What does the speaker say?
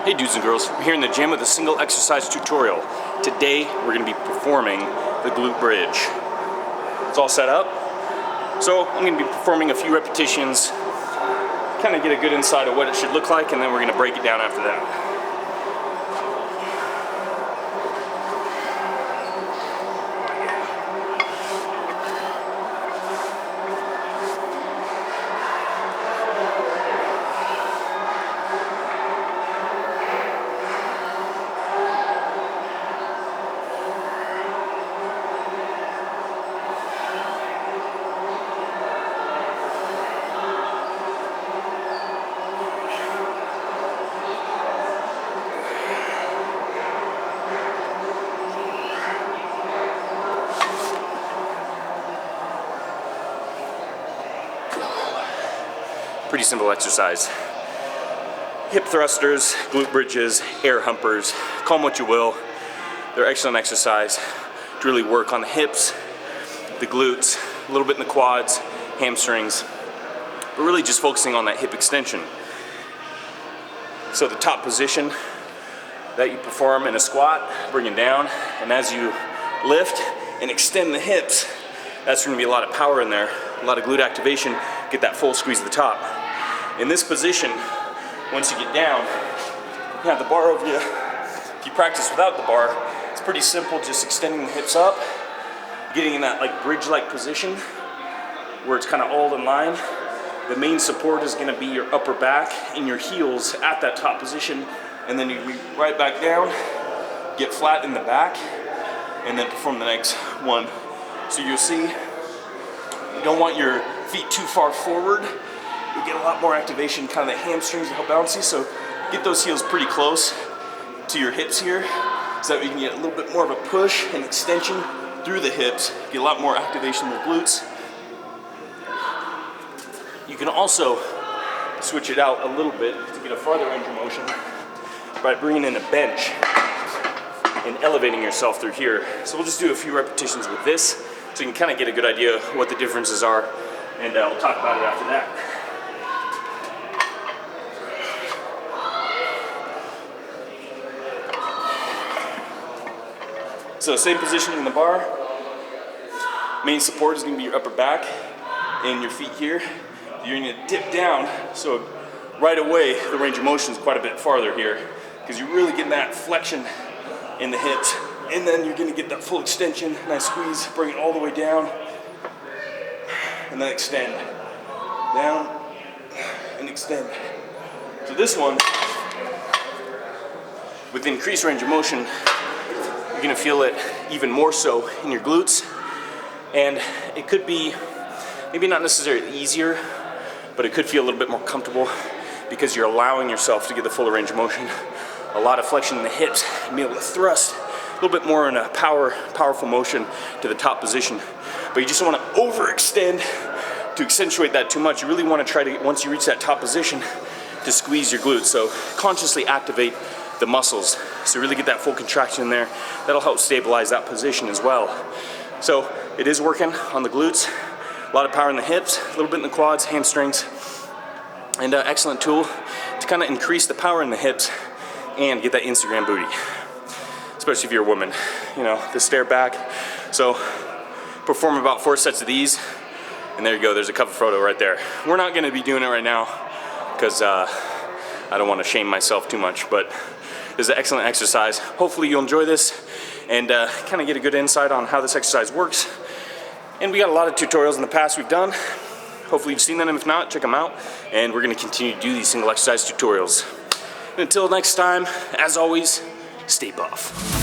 Hey dudes and girls, we're here in the gym with a single exercise tutorial. Today we're going to be performing the glute bridge. It's all set up. So I'm going to be performing a few repetitions, kind of get a good insight of what it should look like, and then we're going to break it down after that. Pretty simple exercise. Hip thrusters, glute bridges, air humpers, call them what you will. They're excellent exercise to really work on the hips, the glutes, a little bit in the quads, hamstrings, but really just focusing on that hip extension. So the top position that you perform in a squat, bring it down, and as you lift and extend the hips, that's going to be a lot of power in there, a lot of glute activation, get that full squeeze at the top. In this position, once you get down, you have the bar over you. If you practice without the bar, it's pretty simple, just extending the hips up, getting in that like bridge-like position where it's kind of all in line. The main support is going to be your upper back and your heels at that top position, and then you right back down, get flat in the back, and then perform the next one. So you'll see, you don't want your feet too far forward. You get a lot more activation, kind of the hamstrings to help balance you, so get those heels pretty close to your hips here so that we can get a little bit more of a push and extension through the hips, get a lot more activation in the glutes. You can also switch it out a little bit to get a farther range of motion by bringing in a bench and elevating yourself through here. So we'll just do a few repetitions with this so you can kind of get a good idea what the differences are, and we'll talk about it after that. So same position in the bar. Main support is going to be your upper back and your feet here. You're going to dip down, so right away the range of motion is quite a bit farther here because you're really getting that flexion in the hips, and then you're going to get that full extension, nice squeeze, bring it all the way down, and then extend. Down and extend. So this one, with increased range of motion, you're going to feel it even more so in your glutes, and it could be maybe not necessarily easier, but it could feel a little bit more comfortable because you're allowing yourself to get the fuller range of motion, a lot of flexion in the hips, and be able to thrust a little bit more in a powerful motion to the top position. But you just don't want to overextend to accentuate that too much. You really want to try to, once you reach that top position, to squeeze your glutes. So consciously activate the muscles, so really get that full contraction in there. That'll help stabilize that position as well. So it is working on the glutes, a lot of power in the hips, a little bit in the quads, hamstrings, and an excellent tool to kind of increase the power in the hips and get that Instagram booty, especially if you're a woman, you know, the stare back. So perform about 4 sets of these, and there you go, there's a cover photo right there. We're not gonna be doing it right now because I don't want to shame myself too much, but this is an excellent exercise. Hopefully you'll enjoy this and kind of get a good insight on how this exercise works. And we got a lot of tutorials in the past we've done. Hopefully you've seen them. If not, check them out. And we're going to continue to do these single exercise tutorials. And until next time, as always, stay buff.